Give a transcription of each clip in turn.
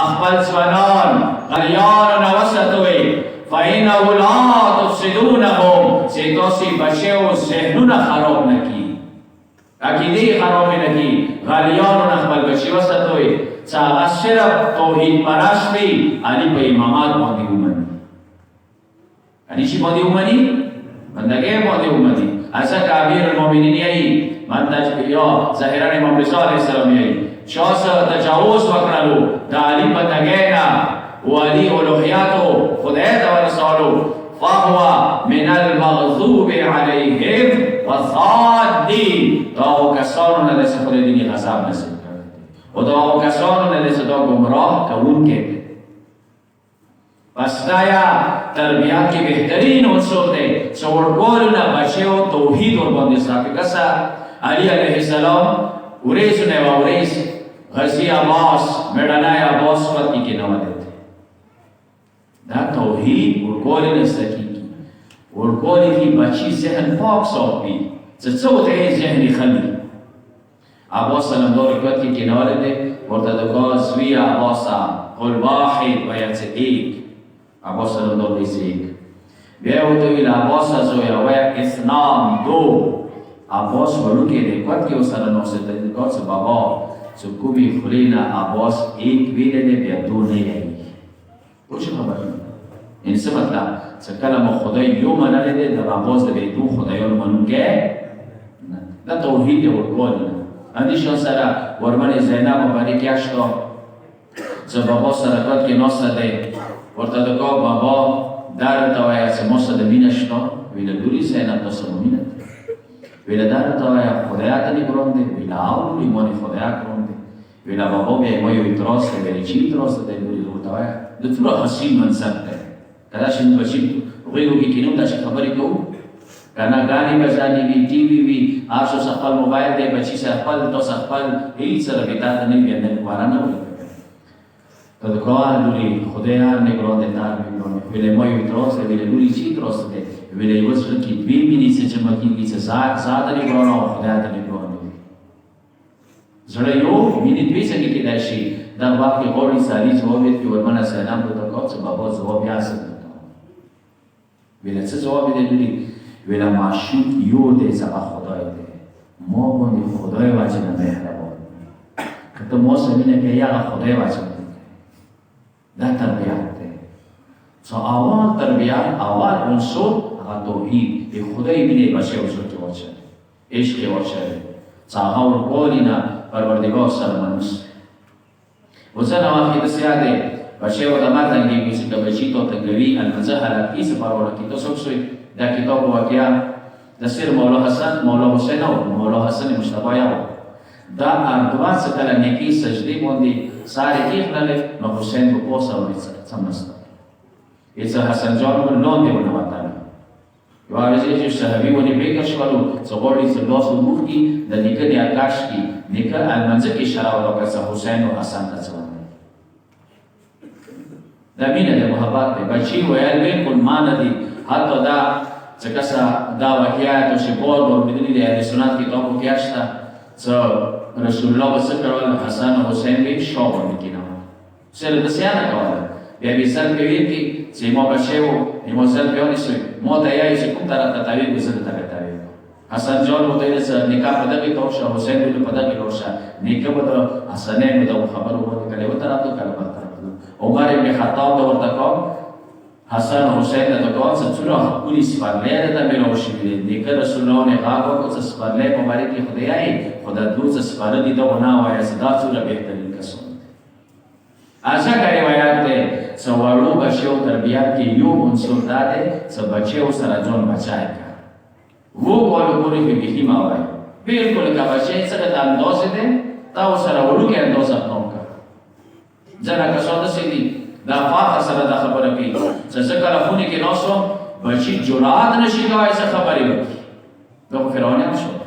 اخبل سوانان غلیان نوستوی فإنه لا تفسدونهم سیتوسی بچه و ذهنون خراب نکی عقیده خراب نکی غلیان اخبل بچه وستوی چاگه صرف توحید پرست بی علی پا امامات باندی اومنی علی چی باندی اومنی؟ بندگه باندی اومنی اصلا که امیر المومنین یایی من یا ظاهران امام رضا علیه السلام یایی شاس تجاوز وکرلو دا علی بندگه نا و علی الوهیاتو خدایت و رسولو فهو من المغضوب علیهم و الضالین دا کسانو ندست خود دینی غضب نصیب کرده و دا کسانو ندست دا گمراه کون که پس دایا تربیت کی بہترین عنصر دے سورگولنا بچے و توحید اور بندی ساتھ کسا علی علیہ السلام اوریس نے اوریس غزی عباس میڈانای عباس فتی کے نوہ دیتے دا توحید ورگولنا سکی کی ورگولی کی بچی ذہن پاک صاحب بھی چچوت ہے ذہنی خلی عباس سلام دور اکوت کی نوہ دیتے ورطا زوی عباسا قل واحد و یعنی ایک عباس سلام دور دیسی ایک بیا ہوتوی لعباس زوی اویا اثنان دو عباس ولو کے دیکوت کی اسالا نوسط دیکوت سے بابا سو کبھی خلینا عباس ایک ویدے دے بیا دو نہیں آئی کچھ خبر نہیں ان سے مطلب سکلم خدای یو منا لے دے در عباس دے بیا دو خدایون منون کے نا توحید دے ورکول اندیشان سرا ورمن زینب مبانی کیاشتا سو بابا سرکات کی نوسط دے ورطا دکا بابا دار تاویا سه مصد مینشتا ویل دوری سینت نصر مینت ویل دار تاویا خدایات نگرانده ویل آولو ایمانی خدایات گرانده ویل بابا بیا مایو اتراس ده ویل چی اتراس ده دوری دور تاویا دطور حسین منصب ده کداش این بچی غیرو کی کنیم داشت خبری که او کنا گانی بزانی بی ٹی وی بی آشو سخپل موبایل ده بچی سخپل تو سخپل هیچ سر بیتا ده نبی اندن کوارا نبولی تو دکار لولی خدایا نگرانده تار میگرانده ویل مایو اتراس ده ویل لولی چی اتراس ده ویل یوز رکی دوی بینی سه چمکی بیسه زاد نگرانه و خدایت نگرانده زره یو مینی دوی سکی که داشتی در وقتی قولی سالی جوابید که ورمن سلام دو دکات سه بابا جواب یاسد دکات ویل چه جوابی ده لولی ویل معشوق یو ده زبا خدای ده ما بندی خدای واجه نمهربان که تو موسمینه که یا خدای واجه دا تربیت ده سو اول تربیت اول عنصر اغا توحید ای خدای بینه بچه عنصر که واچه عشق واچه چاها ورکولینا پروردگار سرمنوس وزن واقعی دسیاده بچه و دمات انگی بیسی که بچی تو تنگوی المنزه حلاکی سپارورکی تو سکسوی دا کتاب واقعا دسیر مولا حسن مولا حسین و مولا حسن مشتبایا دا اردوان سکل نیکی سجدی موندی ساری ایخ نلی ما حسین کو پوسا و سمنستا ایسا حسن جان کو نون دیو نواتانا یو آرزی جو صحبی ونی بیکش ولو سغوری سلواس و موخ کی دا نیکه دی آکاش کی نیکه المنزه کی شراو کسا حسین و حسن کسوان دا مینه دی محبت دی بچی ویل بلکل مانا دی حتی دا چکسا دا واقعیت و شبول و بدونی دی اهل سنت کتابو کیاشتا رسول الله بسکرال حسن و حسین بی شاور میکنه سر دسیانه کواله بیا بیسر کوید که سیما بشه و ایما سر بیانی سوی ما تایایی سکم طرف تتاوید بسر تتاوید حسن جان و تایید سر نکا پدقی توشا حسین بودو پدقی روشا نکا بدو حسنین بدو خبر بود کلی و طرف دو کلی بر طرف دو عمر ابن خطاب دو ورتکام حسن و حسین دکان سچورا کلی سپرلیه دتا میلوشی بیده نکا رسول الله نقاقا کچ سپرلیه مبارکی خدایایی خدا دوست سپردی دو ناوی صدا چورا بهترین کسون ایسا کا روایات ہے سوالو بچے و تربیت کی یو عنصر داده سب بچے و سرجون بچائے گا وہ کولو پوری بھی بہی ماوائی بلکل کا بچے سرد اندوز دے تاو سرولو کے اندوز اپناو کا جنا کسو دسی دی دا فاقا سرد خبر کی سسکر خونی کے نوسو بچی جرات نشی گا ایسا خبری ہوتی تو فرعونی نشو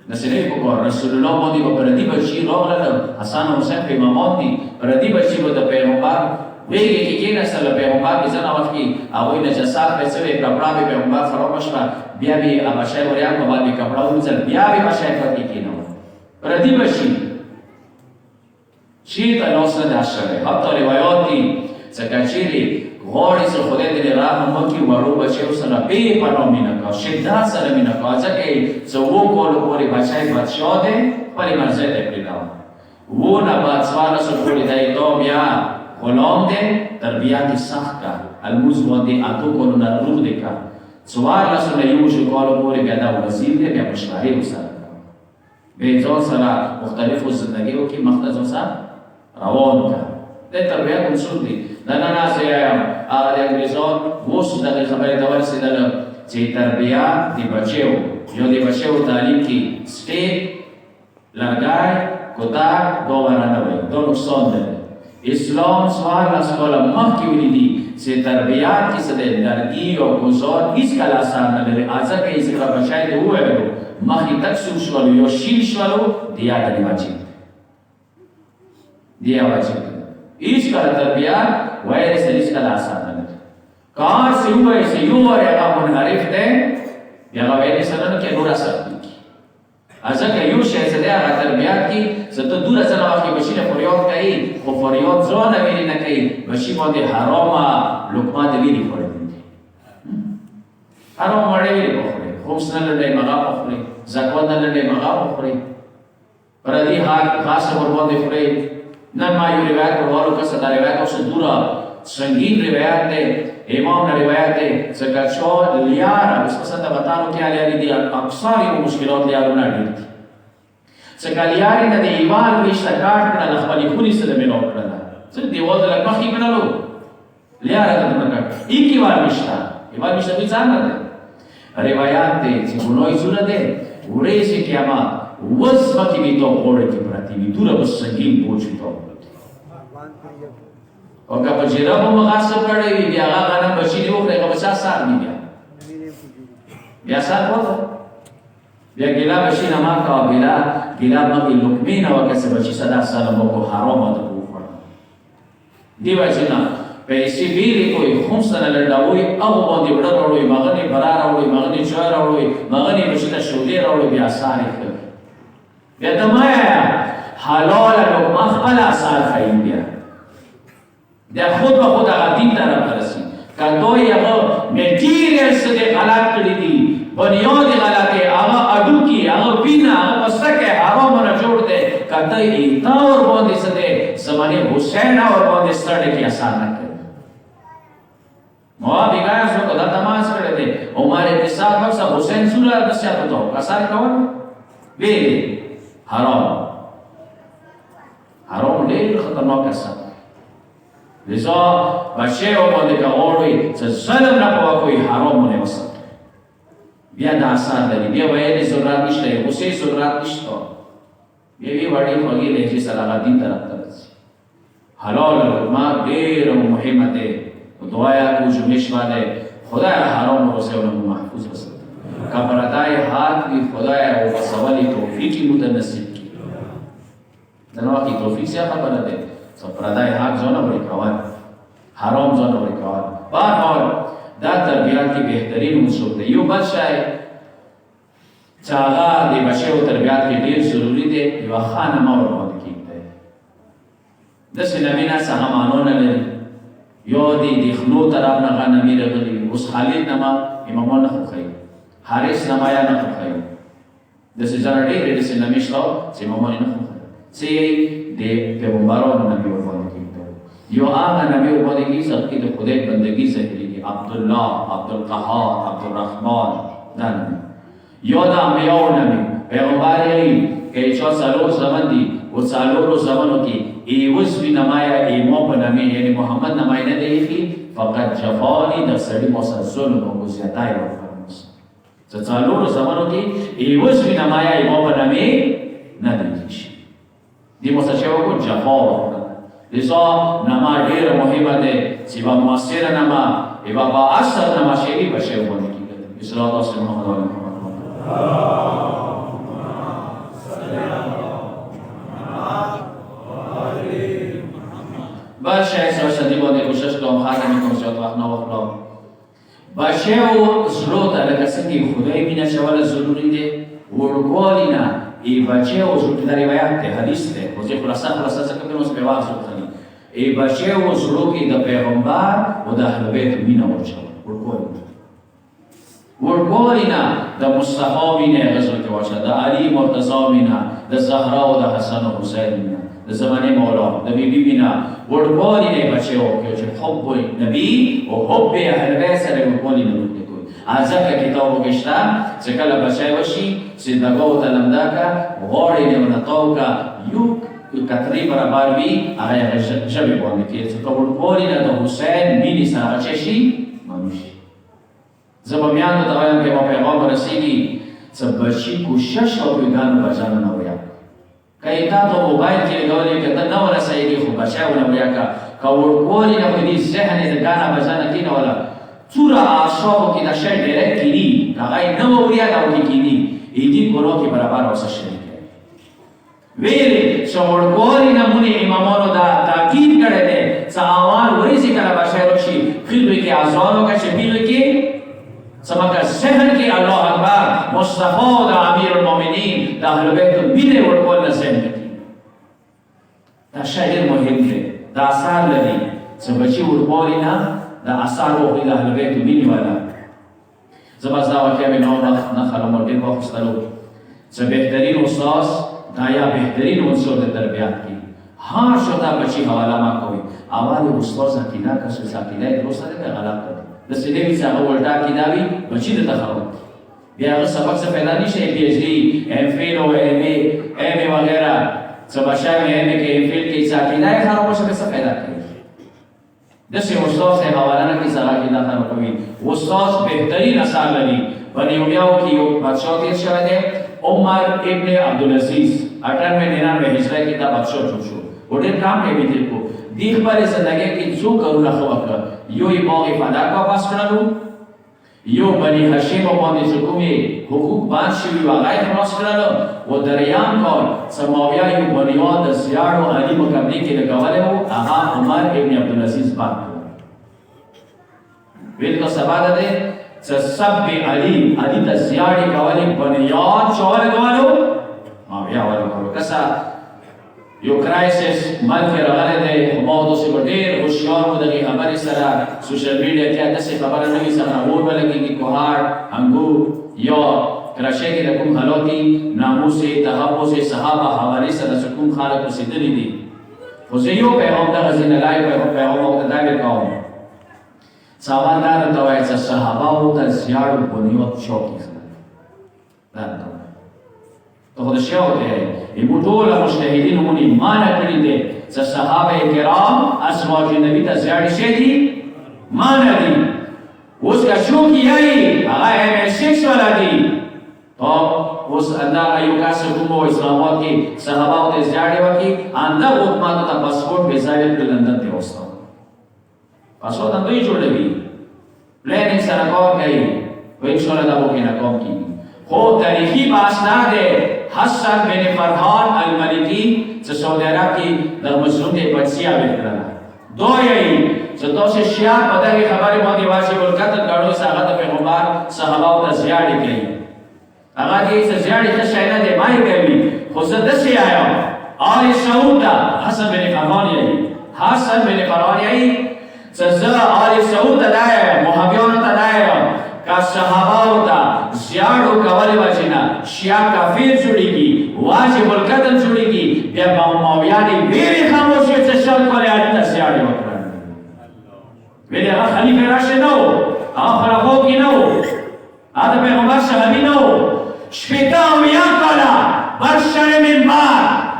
نسلی بکر رسول الله بودی و پردی بچی روغ لدم حسن و حسین پیمامان دی پردی بچی بود پیغمبر ویگی که که نسل پیغمبر بزن وقت کی اوی نجسات پیسوی کپڑا بی پیغمبر فرامش با بیا بی ابشای وریان کبال بی کپڑا اوزل بیا بی بشای فرقی کی نو پردی بچی چیرته لاس نه دا شوی حتی روایات دي څه که چیرې غواړي چې خدای دې رحم وکړي وړو بچیو سره بې پناه مینه کوه شدت سره مینه کوه ځکه چې 7 کالو پورې بچی بادشاه دی خپلې مرضۍ ته یې پرېږدوه 7 نه بعد 14 پورې دی دا بیا غلام دی تربیت یې سخت کړه الموز باندې 8 کالو نه روغ دی کړه 14 نه 1 کالو پورې بیا دا وزیر دی بیا مشورې ورسره کوه بیا ځان سره مختلفو زندګیو کې مخته ځان سره روان کړه د تربیت اصول دي دا نه ناسې یم هغه د انګریزان اوس دغې خبرې ته ورسېدله چې تربیت د بچیو یا د بچیو تعلیم کې سټیک لرګی کوتک دا ورانه وي دا نقصان لري اسلام 14 کاله مخکې ویلي دي چې تربیت کې څه دی لرګي او ګوزار هېڅکله اثر نه لري ځکه یې ځکه بچی دې وویلو مخکې تک سور شولو یا شین شولو دیا ته دې واجب دیا واجب هېڅکله تربیت وایي چې هېڅکله اثر نه لري کار چې ووایي چې یو وایي هغه منحرف دی بیا هغه ویلې سره نه کې نور اثر کېږي ځکه یو شی چې دی هغه تربیت کې چې ته 12 وخت بچي نه فریاد کوي خو فریاد ځانه ویلې نه کوي بچي باندې حرامه لقمه دې ویلې خوړلې دي حرام وړې ویلې بخوري خمس نه لري مغا بخوري زکات نه لري مغا بخوري پردي حق خاصه ور باندې خوري نن ما یو روایت ورولو که دا روایت اوس دوره سنگین روایت دی امام نے روایت ہے سکچو لیارا اس پسند بتانو کیا لیاری دی اکثر یو مشکلات لیارو نا دیتی سکا لیاری نا دی ایوال ویشتا کارت کنا لخبالی خونی سده منو کرنا سکا دیوال دلک مخی کنالو لیارا دا دمنا کرد ایک ایوال ویشتا بیزان نا دی روایات دی چی گنوی زونه دی وریسی قیامات وز مکی بیتو خوڑه کی پراتی بی دورا بس سنگین پوچ بیتو او که په جرابو مغاسب کړی وي بیا هغه غنم بچي دې وخوري هغه به چا سار دي بیا سار وته بیا ګیلا بچي نه مات کوه ګیلا مغې لقمې نه وکړه بچي صدا سلام وکړو حرامه ده وخوړه دې وجې نه پیسې ډېرې کوي خمس نه لنډوي هغو باندې وړه راوړوي مغنې برا راوړوي مغنې چای راوړوي مغنې بچي ته شودې راوړوي بیا سار یې کوي بیا ته مه حلاله لقمه خپله سار ښایي بیا دا خود به خود هغه دین ته راپرسي که دوی هغه میټیریلز دې غلط کړي دي بنیاد غلط دی هغه اډوکي هغه وینه هغه پستکه حرام نه جوړ دی که ته ایتا ور باندې څه دی زمانې حسین ور باندې ستړی کې آسان نه کوي ما بیګا څه کو دا تماس کړی دی عمر ابن سعد ورسره حسین سوره نصیحت وکړو آسان کول وی حرام ډېر خطرناک اثر لذا بچه او باندې کاوړوي چې ظلم نه کوي حرام نه وسه بیا دا اثر لري بیا وایي ضرورت نشته اوسې ضرورت نشته بیا وی وړي خوږی لهجه سره هغه دین طرف ته راځي حلال لقمه ډېر مهمه ده دعا کو جمعش باندې خدای حرام ورسونه محفوظ وسه کبرتای حق دی خدای او وسوالي توفیق متنصب کی دنو کی توفیق څخه خبره ده پردای حق زونه وړي کول حرام زونه وړي کول بهرحال دا تربیت کې بهترین عنصر دی یو بل شی چې هغه د بچیو تربیت کې ډېر ضروري دی یو خانمه ورباندې کېږدی داسې نمینه سهمانونه لري یو د خلو طرف نه غنمې راغلي وي اوس خالد نما امامان نه خوښوي حارث نمایا نه خوښوي داسې ځانه ډېرې داسې نمې شته چې امامان یې نه خوښوي چې د پیغمبرانو نبی ورباندې کېږدو یو هغه نبی ورباندې کېږي چې د خدای بندګي ظاهرېږي عبدالله عبدالقهار عبدالرحمن دا نبی یو د انبیاو نبی پیغمبر یې که چا څلور زمن دي و څلورو زمنو کې ایوز وي نمایه ایمو په نامې یعنې محمد نمایه نه دی ایښي فقط جفاني د سړي ما سره ظلم او زیاتی وکړه چې څلورو زمنو کې ایوز وي نمایه ایمو په نامې نه دی ایښي دی مسچه وکړو جفا وکړه لذا نما ډېره مهمه ده چې یوه مؤثره نما یوه با اثر نما شعري په شی باندې کېږي صلی الله علیه محمد علیه محمد بل شی سره شدی باندې کوشش کوم خاتمه کوم چې وخت نه وخت بچو زړه ته لکه څنګه خدای مینه چول ضروري دی ورګوالي نه ای بچه او زړه د روایت ته حدیث ته او چې خلاصه څه کوي نو څه واځو کوي ای بچه او زړه کې د پیغمبر او د اهل بیت مینه ورکوي نه د مصطفی مینه غزل کې واچا د علی مرتضی مینه د زهرا او د حسن او حسین مینه د زمانه مولا د بیبي مینه ورکوي نه بچه او چې حب نبی او حب اهل بیت سره ورکوي نه ځکه کتابو کې شته چې کله بچی وشي زندګو ته لمدا کا غوړې نه ونتاو کا یو کترې برابر وي هغه ژبې باندې کې چې ته ورکوي نه د حسین مینې سره بچی شي منوشي زه به میانو ته وایم که ما پیغام رسېږي څه بچي کوشش وکړي ګانو بچیانو نه ویا که یې تا ته موبایل کې لګولې که ته نه ورسېږي خو بچی ونه ویا که ورکوي نه په دې ذهن یې د ګانا بچیانه کېنوله څومره اعصابو کې دا شی ډایرکټ کېدي هغه یې نه ووریا دا ورکې کېدي ایدي کورو کې برابر اوسه شریک ویلې چې ورکوي نمونې امامانو دا تاکید کړی دی څه اوان ورېځي کله بچی راشي خلوی کې اذان وکړه چې پیلوی کې سمکه ذهن کې الله اکبر مصطفی د امیر المؤمنین د اهل بیت مینه ورکول نه ذهن کې دا شی ډېر مهم دی دا اثر لري چې بچي ورکوي نه دا اثر وکړي د اهل بیت مینې والا زما دا واقعه مې نو نه خلم ډېر واخیستلو چې بهترین استاد دا یا بهترین عنصر د تربیت کې هر شته بچي حواله ما کوي اول استاد عقیده کا څه عقیده درسته ده غلط ده د سیدې چې هغه ولټا عقیده وي بچي د تخرج بیا هغه سبق څه پیدا نشي پی ایچ ډی ایم فیل او ایم ای وغیرہ څه بشای مې ایم کې ایم فیل کې څه عقیده خراب شي څه پیدا کوي دسه استاد سے حواله نه کی سره کې دا خبره کوي استاد بهترین اثر لري باندې یو کې یو بادشاہ تیر شوی دی عمر ابن عبدالعزیز 98-99 هجری کې دا بادشاہ جوړ شو وړي کام کوي دې کو دیخ پر زندګۍ کې څو کارونه خو وکړ یو یې باغ فدا کا پاس کړلو یو بني هاشم باندې چې کومې حقوق باندې شوی واغای خلاص کړلو و دریان کار سماویا یو بنیاد د زیاړو علی مقابله کې لګولې وو هغه عمر ابن عبدالعزیز باندې ویل کو سبا ده چې سب علی ته زیاړې کولې بنیاد چول کولو ماویا ورکولو کسا یو کرایسس ملک راغلی دی خو ما داسې به ډېر هوښیار وو دغې خبرې سره سوشل میډیا کې داسې خبره نه وي څنګه اور به لګېږي کوهاټ انګور یا کراچۍ کې د کوم حالاتي ناموسې تحفظ صحابه حوالې سره چې کوم خلک رسېدلي دي خو زه یو پیغام دغه ځینې لای پیغام ورته دا ویل کوم سوال دا درته وایي چې صحابهو ته زیاړو بنیاد چا کېښودل دا درته تو خود شیعو ته ایمو ټول مجتهدین مونږ مانع کړی دی چې صحابه کرام ازواج نبی ته زیاړې شي دي مانع دي اوس کا شو کیای هغه M6 والا دي تو اوس انده ایو کا کومو اسلامات کې صحابه ته زیاړې وکي انده حکومت ته پاسپورت ویزا په لندن ته وستو پاسپورت هم دوی جوړوي پلانینګ سره کار کوي و ان شاء الله دا وکړي نه کوم کیږي خو تاریخی باسنا ده حسن بن فرحان الملکی چې سعودي عرب کې د مشروط بچیا وکړه دوی چې تاسو شیا په دغه خبره باندې واجب القتل غړو سره د پیغمبر صحابه او زیاړې کوي هغه دې زیاړې څه شي نه دی مای کوي خو زه دسي آیا آل سعود حسن بن فرحان یې حسن بن فرحان یې چې زه آل سعود دای محبيون ته دای کا صحابه او تا زیاړو کولې وجنه شیا کافر جوړيږي واجب القتل جوړيږي بیا ماویانی ویری خاموشي چې شل کولې اړتیا زیاړې وکړه ویل هغه خلیفہ راشد نو هغه خلافو کې نو هغه پیغمبر صحابي نو شپږ اویا کاله برشر منبر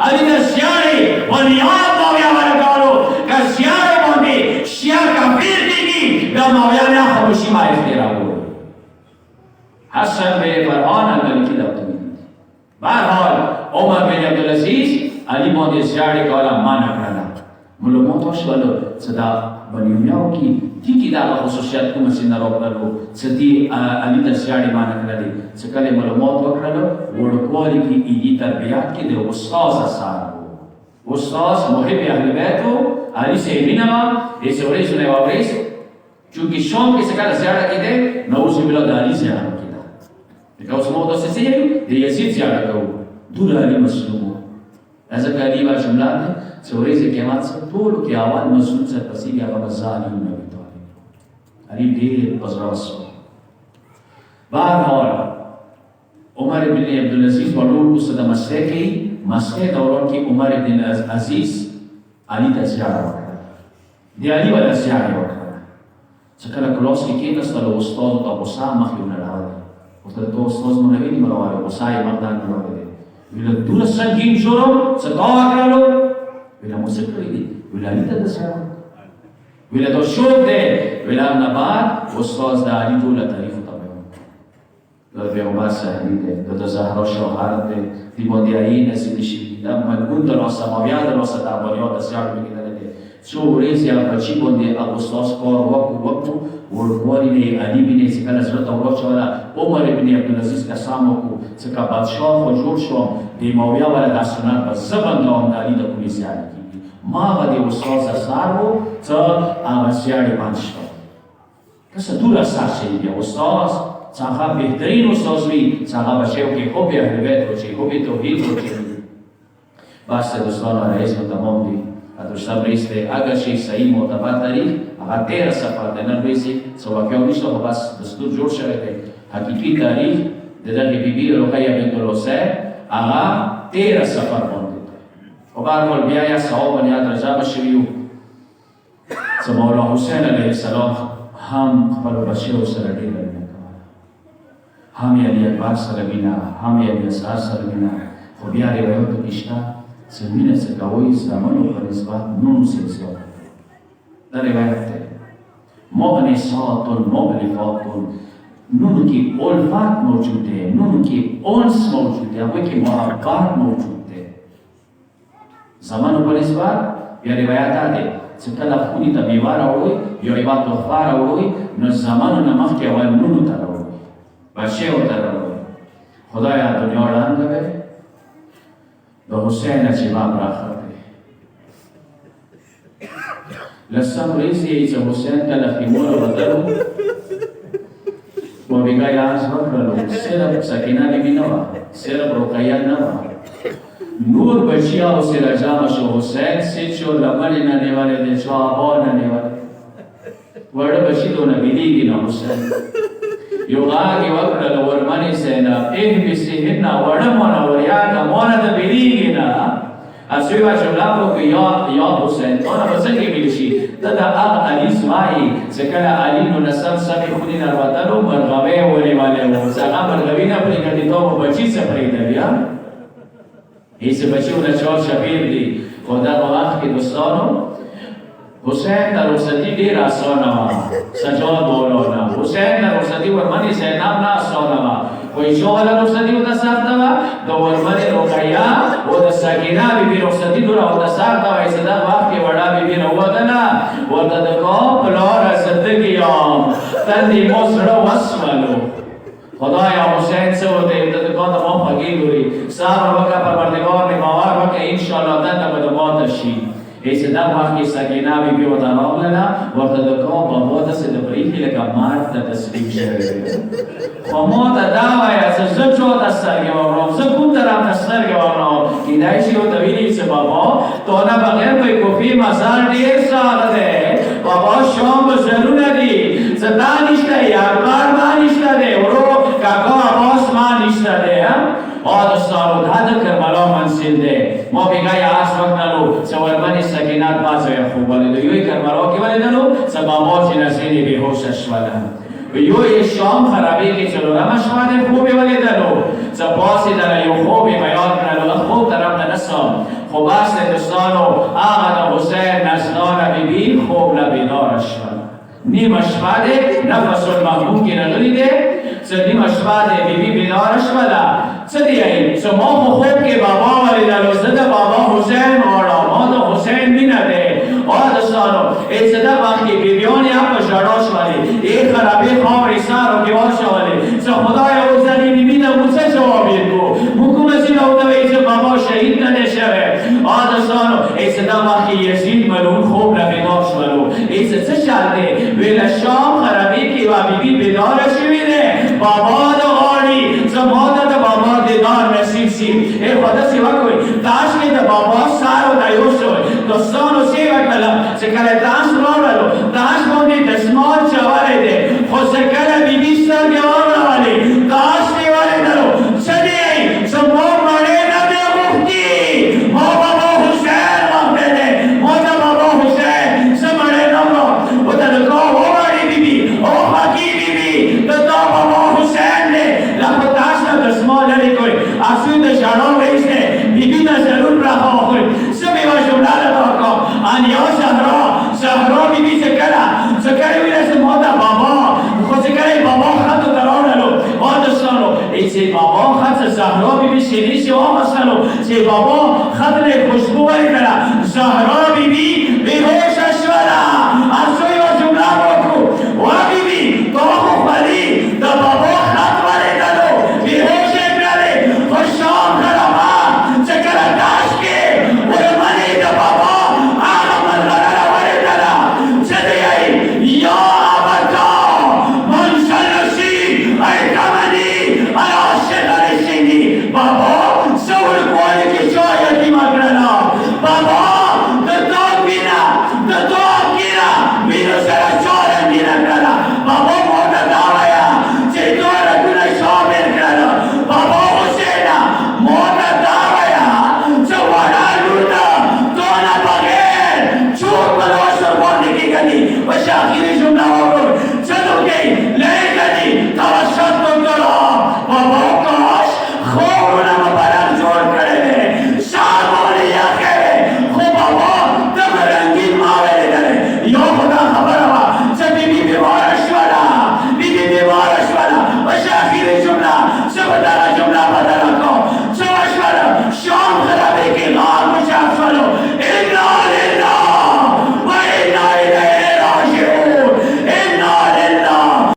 علي د زیاړې ولیا ماویا ورکالو کا زیاړې باندې شیا کافر دي بیا ماویانی خاموشي ما اختیار حسن بن فرحان الملکی دفتر بهرحال عمر بن عبدالعزیز علی باندې زیاړې کوله مانع کړله معلومات وشول چې دا بني امیاو کې ټیکې دغه خصوصیات کومه چې نه راوړلو چې دې علي ته زیاړې مانع کړلې چې کله معلومات وکړلو وړوکوالي کې ایدي تربیات کې د استاد اثر و استاد محب اهل بیت و علي سے مینه وه یې چې ورېځو نه واورېس چونکې شام کې چې کله زیاړه کېدی نعوذ بالله د علي زیاړه که اوس مو تاسو سې د یزید زیاړه کوو دور علی مسلوب از علی و جملات سوریز قیامت سے طول کی آوان مسلوب سے پسیلی آقا بزانی نبی طالب علی دیر بزرس بہرحال عمر بن عبدالعزیز بلول استاد مسئلہ کی مسئلہ دوران کی عمر بن عزیز علی تا زیاره وکړه دی علی ولا زیاره وکړه چې کله کلاس کې کېناستل استاد ته غوسه مخ یې ونړاوله ورته ته استاد مو نه ویني مرواره غوسه یې مقدار نه ورکړی ویل دومره سنګین جرم څه تا وکړلو ویل مو څه کړي دي ویل علي ته د زیاره ویل دا شوک دی ویل نه بعد استاد د علي ټوله تعریف ته ویل د پیغمبر صحیح دی د زهرا شوهر دی دی باندې عین نصیب شي دا ملګون در سماویان در وسط درباریان بسیار میگیدن ده څو ورځې هغه بچی باندې هغه استاد کار وکړو ورغوري نه علی بن سکل سره تورات شولا عمر بن عبدالعزیز قسم وکړو چې کا بادشاہ خو جوړ شو د ماویا ولا د سنت په زبان د علی د پولیس یاد کیږي ما غدي استاد سارو ته هغه سیاړي پانشته کسه دور اثر شي دی استاد څنګه بهترین استاد وي څنګه بچو کې خو به اهل بیت او چې خو به توحید او بس دوستان رئیس و تمام دی دوستان رئیس دی اگر شیء صحیح معتبر تاریخ اگر 13 سفر دنن رئیسی سواکیو نیست و بس دستور جور شده دی حقیقی تاریخ دیدن بیبی رقیه بنت الحسین اگر 13 سفر بانده دی و برحال بیایی صحابه نیاد رجا بشویو مولا حسین علیه السلام هم خبر بچه و سر دیر هم یعنی اکبر سر بینا هم یعنی اصحار سر بینا خو بیا روایتو کشتا سمینه سکاوی زمانو پر نسبت نون سلسیات در روایت ہے مغنسات مغلفات نون کی الفات موجود ہے نون کی انس موجود ہے وہ کی محبت موجود ہے زمانو پر نسبت یا روایت آده سکلا خونی تا بیوار آوروی یا ایبات اخبار آوروی نو زمانو نمخ که اول نونو تر آوروی بچه او تر آوروی خدایا دنیا رنگ بے و حسین چیباب را خرده لسم ریزی ایچه حسین تلخیمون رو بدلو و بگای آز بکرلو صرف سکینه بی نوا صرف رقیه نوا نور بچیا اسے رجامش حسین سے چو لمن ننے والے دے چو آبا ننے والے وڑ بچی تو نبیلی گی نا حسین یو غاگی وکرل ورمنی سینا ایک بسی ہننا وڑمونا وریانا مونا دا بیلی گی نا اسوی بچو لابو که یا حسین تونا بسنگی بیلشی تدا اغ علی سوائی سکل علی نو نسل سمی خودی نرواتلو مرغوی ولی والے ہو ساقا مرغوی نا پلی کردی تو بچی سے پریده بیا ایسے بچی اونا چار شبیر دی خدا رو وقت که دوستانو حسین در رخصتی دیر آسان آوا سجاد مولانا حسین در رخصتی ورمنی زینب نا آسان آوا کوئی شغل رخصتی او دا سخت آوا دو ورمنی رقیہ او دا سکینہ بی بی رخصتی دورا او دا سخت آوا ایسے دا وقت که وڑا بی بی رو دنا ورد دکا پلار زندگی آم تندی مصر وصولو خدایا حسین سے ہوتے ابتدکان تمام حقیق ہوئی صبر وکا پروردگار نماوار وکا انشاءاللہ دن بدمات شی ایسے دن وقت کی سکینہ بی بی ودانام لنا ورتدکان بابوتا سے دبریخی لکا مارد تا تسلیم شده خموتا دعوی از زچو تسترگی ورنام زکون درم تسترگی ورنام کی دایشی و طویلی سے بابا تو نا بغیر کوئی کفی مزار دیر سال دے بابا شام بزرو ندی زدانشتا یا اکبر مانشتا دے ورو کاکا عباس مانشتا دے آدستانو دهد کربلا منزل ده ما بگای عصر وقت نلو سورمنی سکینات بازوی خوب ولی دو یوی کربلا کی ولی نلو سبابات نزینی بیهوشش ولن و یوی شام خرابی که چلو رمشوان خوبی ولی دلو سپاسی در یو خوبی بیاد کنلو خوب طرف ننسام خوب است دوستانو آقا حسین نزدان بی خوب لبیدارش ولن نیم اشفاده نفس المحبوب کی نغلی ده نیم اشفاده بی بیدارش ولن صدیعی شما خوب که بابا ولی دلو زده بابا حسین و آرامات حسین بی نده آدستانو ایسده وقتی بیبیانی اپا جراش ولی ای خرابی خواب ریسار و گواش ولی سه خدای او زنی بی بی نمو سه جوابی دو حکومتی نوتو ایسه بابا شهید نده شوه آدستانو ایسده وقتی یزید ملون خوب نبیدارش ولو ایسه سه شرده ویل شام خرابی که و بی بی بیدارش بیده بابا دا غاری زماده دا بابا دیدار نصیب سی ای پدا سیوا کوي داش کې د بابا سارو دایو شو دوستانو سیوا کړه چې کله داش راوړلو داش باندې د سمال چواله دي خو څنګه بیبي سترګې راوړلې داش نیولې درو سدي سمو مړې نه دی وختي مو بابا حسین وخت دی مو بابا حسین سمړې نو او ته کو وړې بیبي او حقي بیبي ته بابا حسین نه لا پتاش د سمال لري کوي اسو د شانو وېسته بیبي نه ضرور راځي سمې واجبنا له کو ان یو شهرا بیبي څنګه ویل چې مو دا بابا خو څنګه بابا خاطر درانلو او د سره چې بابا خاطر زهرا بیبي شینی شو واسلو چې بابا